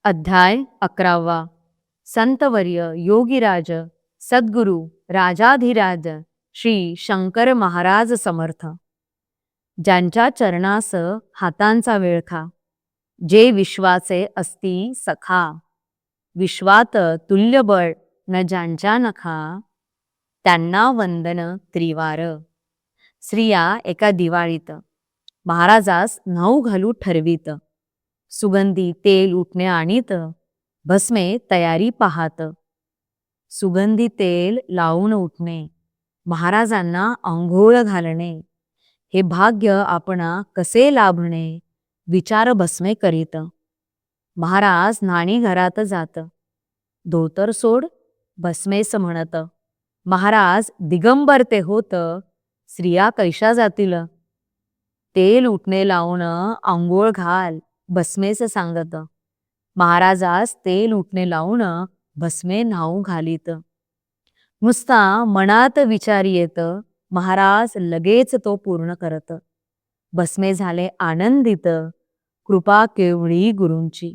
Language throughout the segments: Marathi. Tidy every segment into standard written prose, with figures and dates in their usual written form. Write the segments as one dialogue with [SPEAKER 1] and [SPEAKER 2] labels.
[SPEAKER 1] अध्याय 11. संतवर्य योगीराज सद्गुरु राजाधिराज श्री शंकर महाराज समर्थ. ज्यांच्या चरणास हातांचा वेळखा, जे विश्वाचे असती सखा. विश्वात तुल्यबळ न ज्यांच्या नखा, त्यांना वंदन त्रिवार. स्त्रिया एका दिवाळीत महाराजास न्हाऊ घालू ठरवीत. सुगंधी तेल उठणे आणीत, भस्मे तयारी पाहात. सुगंधी तेल लावून उठणे, महाराजांना अंघोळ घालणे, हे भाग्य आपणा कसे लाभणे, विचार भस्मे करीत. महाराज न्हाणी घरात जात. धोतर सोड भस्मेस म्हणत. महाराज दिगंबर ते होत, स्त्रिया कैशा जातील. तेल उठणे लावून अंघोळ घाल भस्मेस सांगत. महाराजास तेल उठणे लावून भस्मे न्हाऊ घालीत. नुसता मनात विचार येत, महाराज लगेच तो पूर्ण करत. भस्मे झाले आनंदित, कृपा केवढी गुरूंची.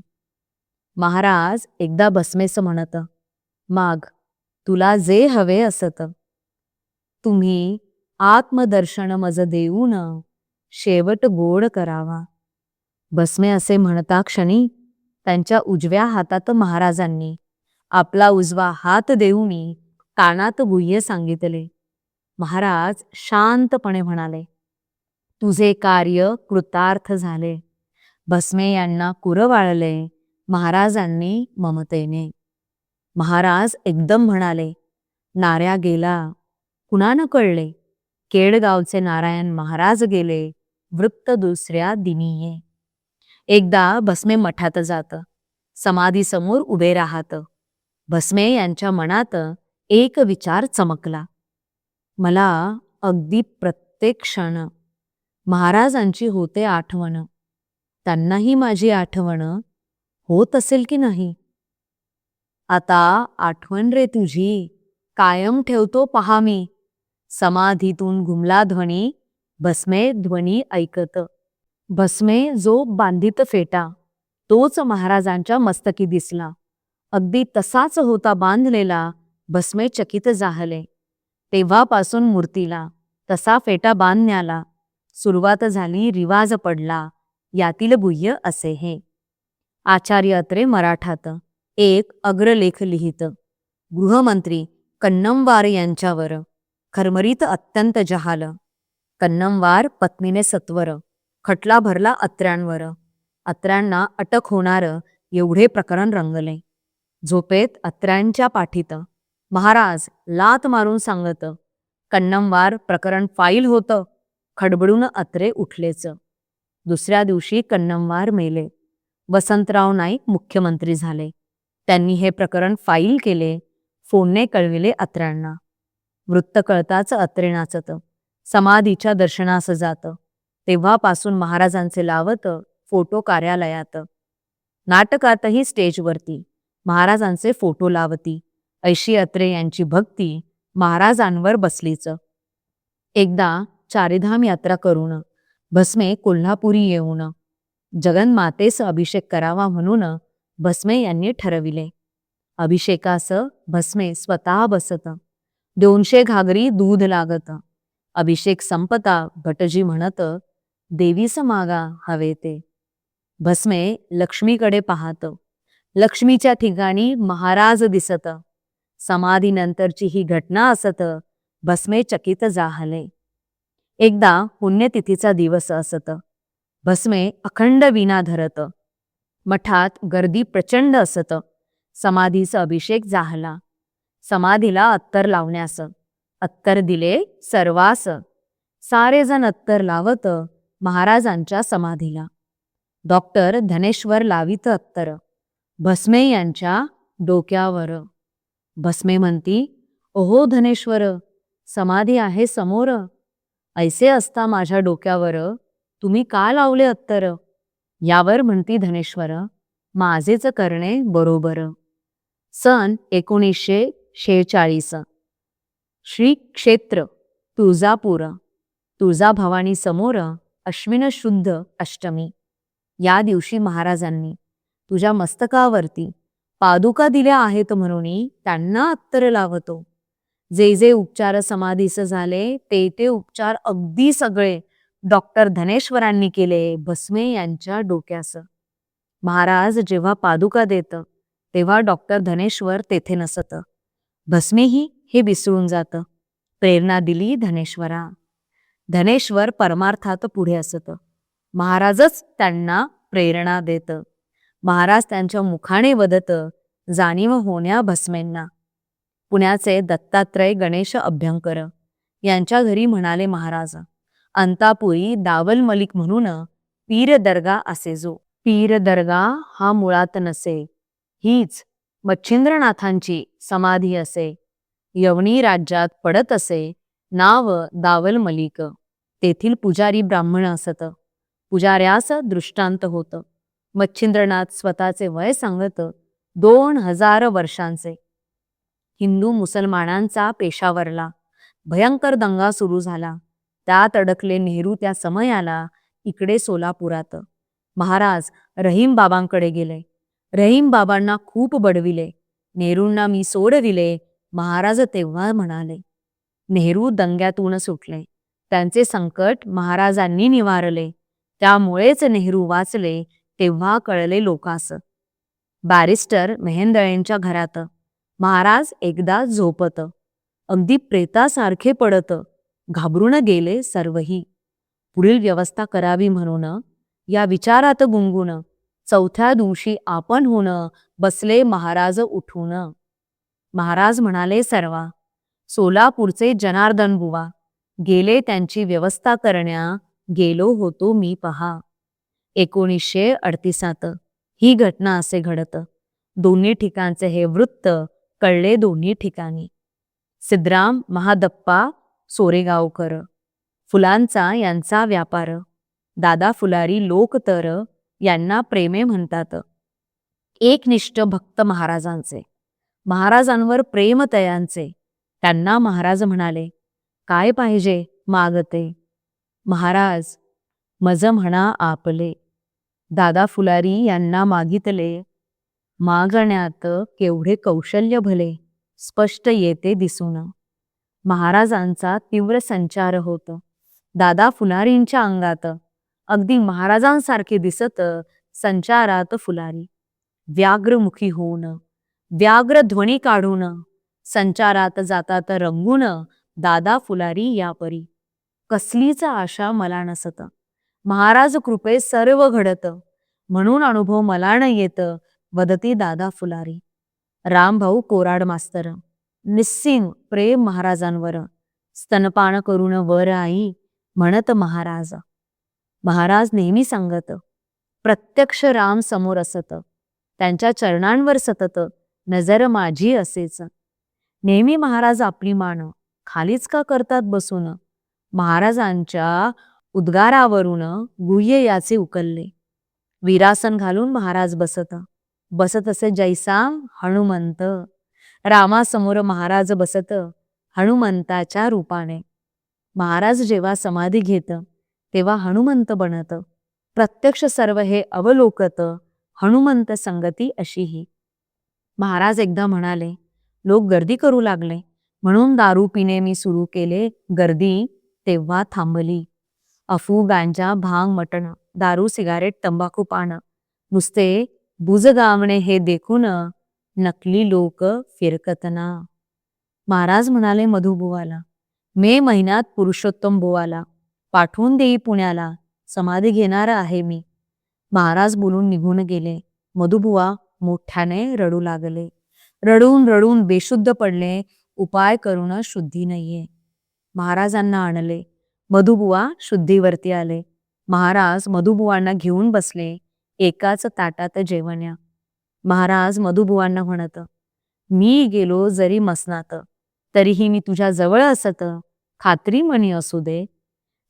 [SPEAKER 1] महाराज एकदा भस्मेस म्हणत, माग तुला जे हवे असत. तुम्ही आत्मदर्शन मज देऊन शेवट गोड करावा. भस्मे असे म्हणता क्षणी त्यांच्या उजव्या हातात महाराजांनी आपला उजवा हात देऊनी कानात गुह्य सांगितले. महाराज शांतपणे म्हणाले, तुझे कार्य कृतार्थ झाले. भस्मे यांना कुरवाळले महाराजांनी ममतेने. महाराज एकदम म्हणाले, नाऱ्या गेला, कुणानं कळले. केडगावचे नारायण महाराज गेले, वृत्त दुसऱ्या दिनीये. एकदा भस्मे मठात जात, समाधी समोर उभे राहत. भस्मे यांच्या मनात एक विचार चमकला. मला अगदी प्रत्येक क्षण महाराजांची होते आठवण. त्यांनाही माझी आठवण होत असेल की नाही. आता आठवण रे तुझी कायम ठेवतो पहा मी. समाधीतून घुमला ध्वनी, भस्मे ध्वनी ऐकत. भस्मे जो बांधित फेटा तोच महाराजांच्या मस्तकी दिसला. अगदी तसाच होता बांधलेला. भस्मे चकित झाले. तेव्हापासून मूर्तीला तसा फेटा बांधण्याला सुरुवात झाली, रिवाज पडला. यातील गुह्य असे हे. आचार्य अत्रे मराठात एक अग्रलेख लिहित. गृहमंत्री कन्नमवार यांच्यावर खरमरीत अत्यंत जहाल. कन्नमवार पत्नीने सत्वर. खटला भरला अत्र्यांवर. अत्र्यांना अटक होणार एवढे प्रकरण रंगले. झोपेत अत्र्यांच्या पाठीत महाराज लात मारून सांगत, कन्नमवार प्रकरण फाईल होतं. खडबडून अत्रे उठलेच. दुसऱ्या दिवशी कन्नमवार मेले. वसंतराव नाईक मुख्यमंत्री झाले. त्यांनी हे प्रकरण फाईल केले. फोनने कळविले अत्र्यांना. वृत्त कळताच अत्रे नाचत. समाधीच्या दर्शनास जात. तेव्हापासून महाराजांचे लावत फोटो कार्यालयात. नाटकातही स्टेजवरती महाराजांचे फोटो लावती. ऐशी अत्रे यांची भक्ती महाराजांवर बसलीच. एकदा चारिधाम यात्रा करून भस्मे कोल्हापुरी येऊन जगन्मातेस अभिषेक करावा म्हणून भस्मे यांनी ठरविले. अभिषेकास भस्मे स्वतः बसत. 200 घागरी दूध लागत. अभिषेक संपता भटजी म्हणत, देवीस मागा हवे ते. भस्मे लक्ष्मीकडे पाहत. लक्ष्मीच्या ठिकाणी महाराज दिसत. समाधीनंतरची ही घटना असत. भस्मे चकित झाले. एकदा पुण्यतिथीचा दिवस असत. भस्मे अखंड वीणा धरत. मठात गर्दी प्रचंड असत. समाधीचा अभिषेक झाला. समाधीला अत्तर लावण्यास. अत्तर दिले सर्वास. सारे जण अत्तर लावत महाराजांच्या समाधीला. डॉक्टर धनेश्वर लावित अत्तर भस्मे यांच्या डोक्यावर. भस्मे म्हणती, ओहो धनेश्वर, समाधी आहे समोर. ऐसे असता माझ्या डोक्यावर तुम्ही का लावले अत्तर. यावर म्हणती धनेश्वर, माझेच करणे बरोबर. सन 1946. श्री क्षेत्र तुळजापूर. तुळजाभवानी समोर अश्विन शुद्ध अष्टमी. या दिवशी महाराजांनी तुझ्या मस्तकावरती पादुका दिल्या आहेत म्हणून त्यांना अत्तर लावतो. जे जे उपचार समाधीस झाले ते ते उपचार अगदी सगळे डॉक्टर धनेश्वरांनी केले भस्मे यांच्या डोक्यास. महाराज जेव्हा पादुका देत तेव्हा डॉक्टर धनेश्वर तेथे नसत. भस्मेही हे विसरून जात. प्रेरणा दिली धनेश्वरा. धनेश्वर परमार्थात पुढे असत. महाराजच त्यांना प्रेरणा देत. महाराज त्यांच्या मुखाने वदत जाणीव होण्या भस्मेंना. पुण्याचे दत्तात्रय गणेश अभ्यंकर यांच्या घरी म्हणाले महाराज, अंतापुरी दावल मलिक म्हणून पीर दर्गा असे जो. पीर दर्गा हा मुळात नसे, हीच मच्छिंद्रनाथांची समाधी असे. यवनी राज्यात पडत असे नाव दावल मलिक. तेथील पुजारी ब्राह्मण असत. पुजाऱ्यास दृष्टांत होत. मच्छिंद्रनाथ स्वतःचे वय सांगत 2000 वर्षांचे. हिंदू मुसलमानांचा पेशावरला भयंकर दंगा सुरू झाला. त्यात अडकले नेहरू त्या समयाला इकडे सोलापुरात. महाराज रहीम बाबांकडे गेले. रहीम बाबांना खूप बडविले. नेहरूंना मी सोडविले. महाराज तेव्हा म्हणाले. नेहरू दंग्यातून सुटले. त्यांचे संकट महाराजांनी निवारले. त्यामुळेच नेहरू वाचले तेव्हा कळले लोकास. बॅरिस्टर मेहेंदळेंच्या घरात महाराज एकदा झोपत. अगदी प्रेतासारखे पडत. घाबरून गेले सर्वही. पुढील व्यवस्था करावी म्हणून या विचारात गुंगून चौथ्या दिवशी आपण होऊन बसले महाराज उठून. महाराज म्हणाले सर्वा, सोलापूरचे जनार्दन बुवा गेले त्यांची व्यवस्था करण्या, गेलो होतो मी पहा. 1938 ही घटना असे घडत. दोन्ही ठिकाणचे हे वृत्त कळले दोन्ही ठिकाणी. सिद्धराम महादप्पा सोरेगावकर, फुलांचा यांचा व्यापार. दादा फुलारी लोक तर यांना प्रेमे म्हणतात. एकनिष्ठ भक्त महाराजांचे. महाराजांवर प्रेम तयांचे. त्यांना महाराज म्हणाले, काय पाहिजे मागते. महाराज मज म्हणा आपले. दादा फुलारी यांना मागितले. मागण्यात केवढे कौशल्य भले स्पष्ट येते दिसून. महाराजांचा तीव्र संचार होत. दादा फुलारींच्या अंगात अगदी महाराजांसारखे दिसत संचारात फुलारी. व्याघ्रमुखी होऊन व्याघ्र ध्वनी काढून संचारात जातात रंगून दादा फुलारी या परी. कसलीच आशा मला नसत. महाराज कृपे सर्व घडत, म्हणून अनुभव मला न येत वदती दादा फुलारी. रामभाऊ कोराड मास्तर. निस्सिम प्रेम महाराजांवर. स्तनपान करून वर आई म्हणत महाराज. महाराज नेहमी सांगत, प्रत्यक्ष राम समोर असत. त्यांच्या चरणांवर सतत नजर माझी असेच. नेहमी महाराज आपली मान खालीच का करतात बसून. महाराजांच्या उद्गारावरून गुह्य याचे उकलले. वीरासन घालून महाराज बसत. बसत असे जैसा हनुमंत. रामासमोर महाराज बसत हनुमंताच्या रूपाने. महाराज जेव्हा समाधी घेत तेव्हा हनुमंत बनत. प्रत्यक्ष सर्व हे अवलोकत हनुमंत संगती अशीही. महाराज एकदा म्हणाले, लोक गर्दी करू लागले म्हणून दारू पिणे मी सुरू केले. गर्दी तेव्हा थांबली. अफू गांजा भांग मटण दारू सिगारेट तंबाखू पान नुसते बुजगावणे हे देखून नकली लोक फिरकतना. महाराज म्हणाले मधुबुवाला, मे महिन्यात पुरुषोत्तम बुवाला पाठवून देई पुण्याला. समाधी घेणार आहे मी. महाराज बोलून निघून गेले. मधुबुवा मोठ्याने रडू लागले. रडून रडून बेशुद्ध पडले. उपाय करून शुद्धी नाहीये. महाराजांना आणले. मधुबुवा शुद्धीवरती आले. महाराज मधुबुवांना घेऊन बसले. एकाच ताटात जेवण्या. महाराज मधुबुवांना म्हणत, मी गेलो जरी मसनात तरीही मी तुझ्या जवळ असत. खात्री मनी असू दे.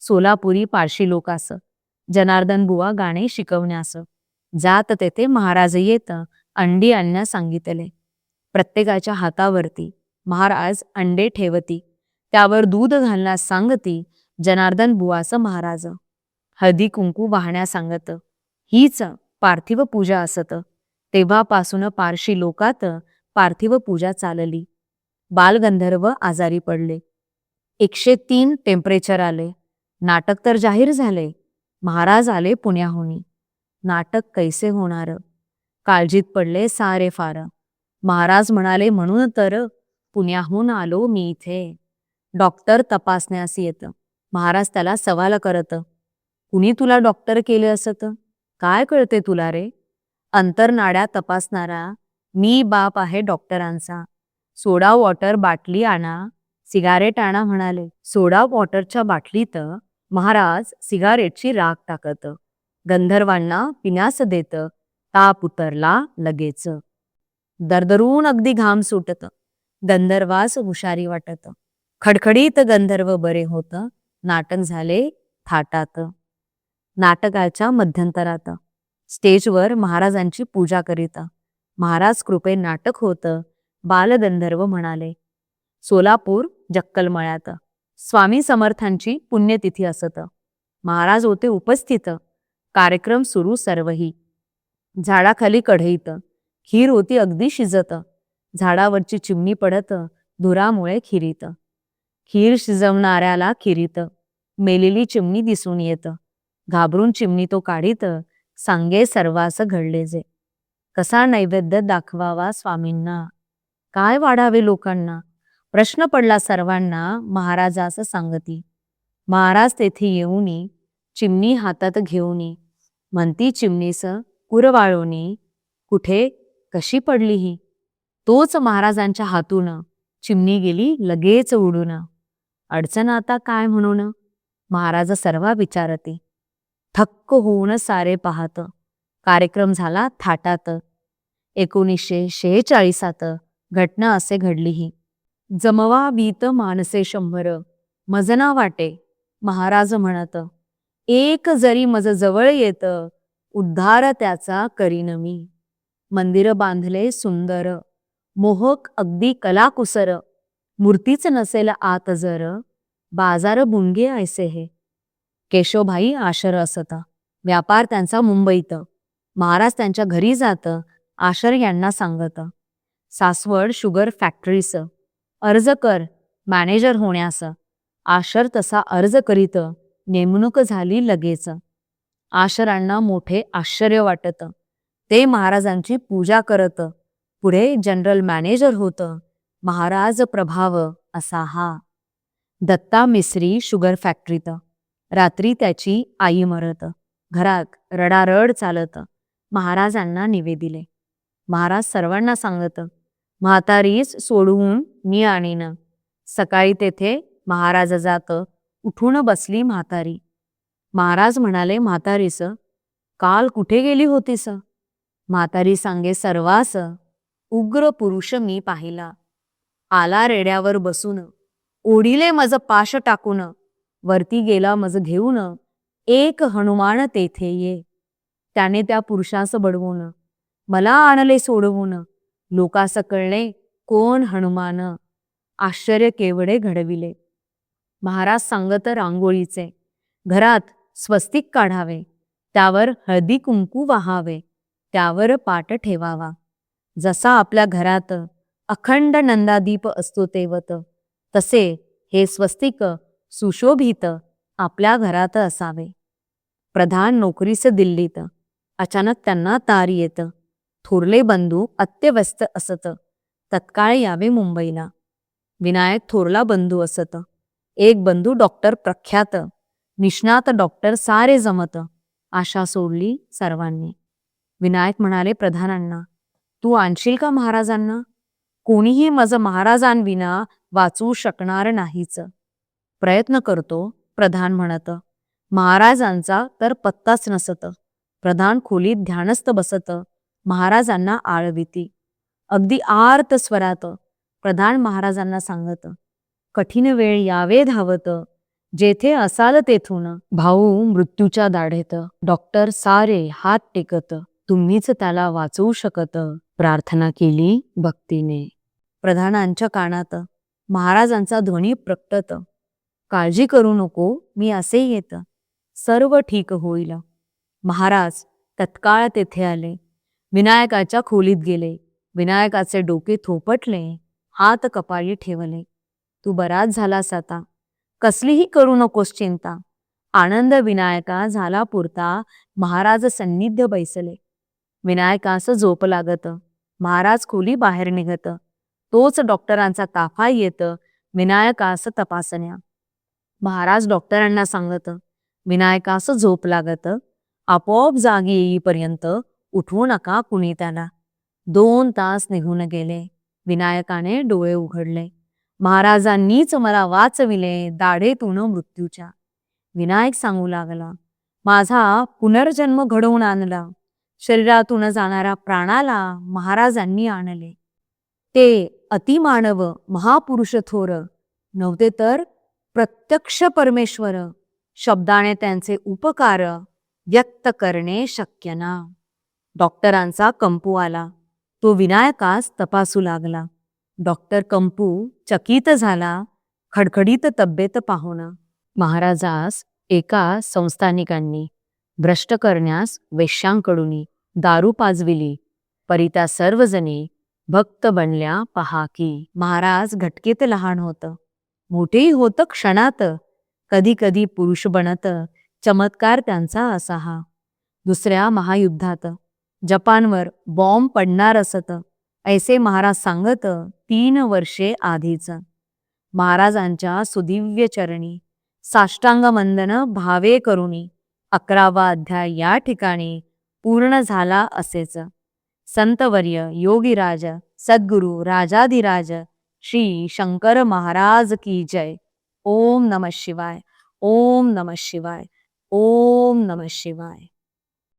[SPEAKER 1] सोलापुरी पारशी लोकास जनार्दन बुवा गाणे शिकवण्यास जात तेथे महाराज येत अंडी आणण्यास सांगितले. प्रत्येकाच्या हातावरती महाराज अंडे ठेवती. त्यावर दूध घालण्यास सांगती. जनार्दन बुवास महाराज हळदी कुंकू वाहण्यास सांगत. हीच पार्थिव पूजा असत. तेव्हापासून पारशी लोकात पार्थिव पूजा चालली. बालगंधर्व आजारी पडले. 103 टेम्परेचर आले. नाटक तर जाहीर झाले. महाराज आले पुण्याहून. नाटक कैसे होणार? काळजीत पडले सारे फार. महाराज म्हणाले, म्हणून तर पुण्याहून आलो मी इथे. डॉक्टर तपासण्यास येत. महाराज त्याला सवाल करत, कुणी तुला डॉक्टर केले असत? काय कळते तुला रे? अंतरनाड्या तपासणारा मी बाप आहे डॉक्टरांचा. सोडा वॉटर बाटली आणा, सिगारेट आणा म्हणाले. सोडा वॉटरच्या बाटलीत महाराज सिगारेटची राख टाकत. गंधर्वांना पिण्यास देत. ताप उतरला लगेच. दरदरून अगदी घाम सुटत. गंधर्वास हुशारी वाटत. खडखडीत गंधर्व बरे होत. नाटक झाले थाटात. नाटकाच्या मध्यंतरात स्टेजवर महाराजांची पूजा करीत. महाराज कृपे नाटक होत. बालगंधर्व म्हणाले. सोलापूर जक्कलमळ्यात स्वामी समर्थांची पुण्यतिथी असत. महाराज होते उपस्थित. कार्यक्रम सुरू सर्वही. झाडाखाली कढईत खीर होती अगदी शिजत. झाडावरची चिमणी पडत धुरामुळे खिरीत. खीर शिजवणाऱ्याला खिरीत मेलेली चिमणी दिसून येत. घाबरून चिमणी तो काढीत. सांगे सर्वास घडले जे. कसा नैवेद्य दाखवावा स्वामींना? काय वाढावे लोकांना? प्रश्न पडला सर्वांना महाराजास सांगती. महाराज तेथे येऊनी चिमणी हातात घेऊनी. म्हणती चिमणीस कुरवाळोनी, कुठे कशी पडली ही? तोच महाराजांच्या हातून चिमणी गेली लगेच उडून. अडचण आता काय म्हणून? महाराज सर्वा विचारती. थक्क होऊन सारे पाहत. कार्यक्रम झाला थाटात. 1946 घटना असे घडली ही. जमवा वीत मानसे 100 मजना वाटे. महाराज म्हणत, एक जरी मज जवळ येत, उद्धार त्याचा करीन मी. मंदिर बांधले सुंदर, मोहक अगदी कलाकुसर. मूर्तीच नसेल आत जर, बाजार बुणगे ऐसे हे. केशवभाई आशर असता. व्यापार त्यांचा मुंबईत. महाराज त्यांच्या घरी जात. आशर यांना सांगत, सासवड शुगर फॅक्टरीस अर्ज कर मॅनेजर होण्यास. आशर तसा अर्ज करीत. नेमणूक झाली लगेच. आशरांना मोठे आश्चर्य वाटत. ते महाराजांची पूजा करत. पुढे जनरल मॅनेजर होत. महाराज प्रभाव असा हा. दत्ता मिस्त्री शुगर फॅक्टरीत. रात्री त्याची आई मरत. घरात रडारड चालत. महाराजांना निवेदिले. महाराज सर्वांना सांगत, म्हातारीस सोडवून मी आणीन. सकाळी तेथे महाराज जात. उठून बसली म्हातारी. महाराज म्हणाले म्हातारीस, काल कुठे गेली होतीस? म्हातारी सांगे सर्वास, उग्र पुरुष मी पाहिला. आला रेड्यावर बसून, ओढिले मज पाश टाकून. वरती गेला मज घेऊन, एक हनुमान तेथे ये. त्याने त्या पुरुषास बडवून, मला आणले सोडवून. लोकास कळले कोण हनुमान. आश्चर्य केवढे घडविले. महाराज सांगत रांगोळीचे. घरात स्वस्तिक काढावे. त्यावर हळदी कुंकू वाहावे. त्यावर पाट ठेवावा. जसा आपल्या घरात अखंड नंदादीप असतो तेवत, तसे हे स्वस्तिक सुशोभित आपल्या घरात असावे. प्रधान नोकरीस दिल्लीत. अचानक त्यांना तार येत. थोरले बंधू अत्यवस्थ असत. तत्काळ यावे मुंबईला. विनायक थोरला बंधू असत. एक बंधू डॉक्टर प्रख्यात, निष्णात डॉक्टर सारे जमत. आशा सोडली सर्वांनी. विनायक म्हणाले प्रधानांना, तू आणशील का महाराजांना? कोणीही मज महाराजांविना वाचू शकणार नाहीच. प्रयत्न करतो प्रधान म्हणत. महाराजांचा तर पत्ताच नसत. प्रधान खोलीत ध्यानस्थ बसत. महाराजांना आळविती. अगदी आर्त स्वरात प्रधान महाराजांना सांगत, कठीण वेळ यावे धावत. जेथे असाल तेथून भाऊ मृत्यूच्या दाढेत. डॉक्टर सारे हात टेकत. तुम्हीच त्याला वाचवू शकत. प्रार्थना केली भक्तीने. प्रधानांच्या कानात महाराजांचा ध्वनी प्रकटत. काळजी करू नको, मी असे येत. सर्व ठीक होईल. महाराज तत्काळ तेथे आले. विनायकाच्या खोलीत गेले. विनायकाचे डोके थोपटले, हात कपाळी ठेवले. तू बराच झालास आता, कसलीही करू नकोस चिंता. आनंद विनायका झाला पुरता महाराज सन्निध्य बैसले. विनायकास झोप लागत. महाराज खोली बाहेर निघत. तोच डॉक्टरांचा ताफा येत विनायकास तपासण्या. महाराज डॉक्टरांना सांगत, विनायकास झोप लागत. आपोआप जागी येईपर्यंत उठवू नका कुणी त्याला. 2 तास निघून गेले. विनायकाने डोळे उघडले. महाराजांनीच मला वाचविले दाढेतून मृत्यूच्या. विनायक सांगू लागला, माझा पुनर्जन्म घडवून आणला. शरीरातून जाणाऱ्या प्राणाला महाराजांनी आणले. ते अतिमानव महापुरुष थोर नव्हते तर प्रत्यक्ष परमेश्वर. शब्दाने त्यांचे उपकार व्यक्त करणे शक्य ना. डॉक्टरांचा कंपू आला. तो विनायकास तपासू लागला. डॉक्टर कंपू चकित झाला खडखडीत तब्येत पाहून. महाराजास एका संस्थानिकांनी भ्रष्ट करण्यास वेश्यांकडून दारू पाजविली. परिता सर्वजणी भक्त बनल्या पहा की. महाराज घटकेत लहान होत, मोठेही होत क्षणात. कधी कधी पुरुष बनत. चमत्कार त्यांचा असा हा. दुसऱ्या महायुद्धात जपानवर बॉम्ब पडणार असत ऐसे महाराज सांगत 3 वर्षे आधीच. महाराजांच्या सुदिव्य चरणी साष्टांग वंदन भावे करुणी 11वा अध्याय या ठिकाणी पूर्ण झाला असेच. संतवर्य योगीराज सद्गुरु राजाधिराज श्री शंकर महाराज की जय. ओम नमः शिवाय. ओम नमः शिवाय. ओम नमः शिवाय.